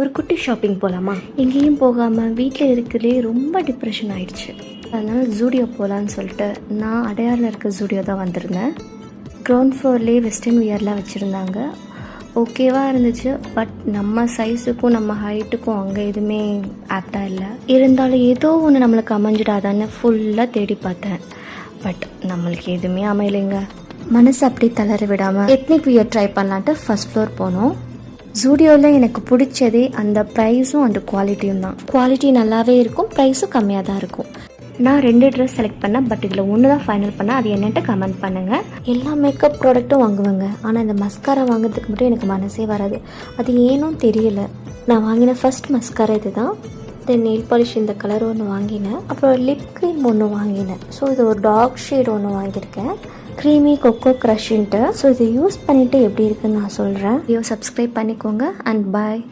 ஒரு குட்டி ஷாப்பிங் போகலாமா? எங்கேயும் போகாமல் வீட்டில் இருக்கிறதே ரொம்ப டிப்ரெஷன் ஆகிடுச்சு. அதனால் ஜூடியோ போகலான்னு சொல்லிட்டு நான் அடையாரில் இருக்க ஜூடியோ தான் வந்திருந்தேன். கிரவுண்ட் ஃப்ளோர்லேயே வெஸ்டர்ன் வியர்லாம் வச்சுருந்தாங்க. ஓகேவாக இருந்துச்சு. பட் நம்ம சைஸுக்கும் நம்ம ஹைட்டுக்கும் அங்கே எதுவுமே ஆப்டாக இல்லை. இருந்தாலும் ஏதோ ஒன்று நம்மளுக்கு அமைஞ்சிடாதான்னு ஃபுல்லாக தேடி பார்த்தேன். பட் நம்மளுக்கு எதுவுமே அமையலைங்க. மனசு அப்படி தளர விடாமல் எத்னிக் வியர் ட்ரை பண்ணலான்ட்டு ஃபர்ஸ்ட் ஃப்ளோர் போனோம். ஜூடியோவில் எனக்கு பிடிச்சதே அந்த ப்ரைஸும் அந்த குவாலிட்டியும் தான். குவாலிட்டி நல்லாவே இருக்கும், ப்ரைஸும் கம்மியாக தான் இருக்கும். நான் 2 ட்ரெஸ் செலக்ட் பண்ணேன். பட் இதில் ஒன்று தான் ஃபைனல் பண்ணேன். அது என்னென்ட்டு கமெண்ட் பண்ணுங்கள். எல்லா மேக்கப் ப்ராடக்ட்டும் வாங்குவேங்க. ஆனால் இந்த மஸ்காரா வாங்குறதுக்கு மட்டும் எனக்கு மனசே வராது. அது ஏனும் தெரியல. நான் வாங்கின ஃபர்ஸ்ட் மஸ்காரா இது தான். தென் நெயில் பாலிஷ் இந்த கலர் ஒன்று வாங்கினேன். அப்புறம் லிப் க்ரீம் ஒன்று வாங்கினேன். ஸோ இது ஒரு டார்க் ஷேட் ஒன்று வாங்கியிருக்கேன், க்ரீமி கொக்கோ க்ரஷ்ன்ட்டு. ஸோ இதை யூஸ் பண்ணிவிட்டு எப்படி இருக்குன்னு நான் சொல்கிறேன். வீடியோ சப்ஸ்கிரைப் பண்ணிக்கோங்க அண்ட் பாய்.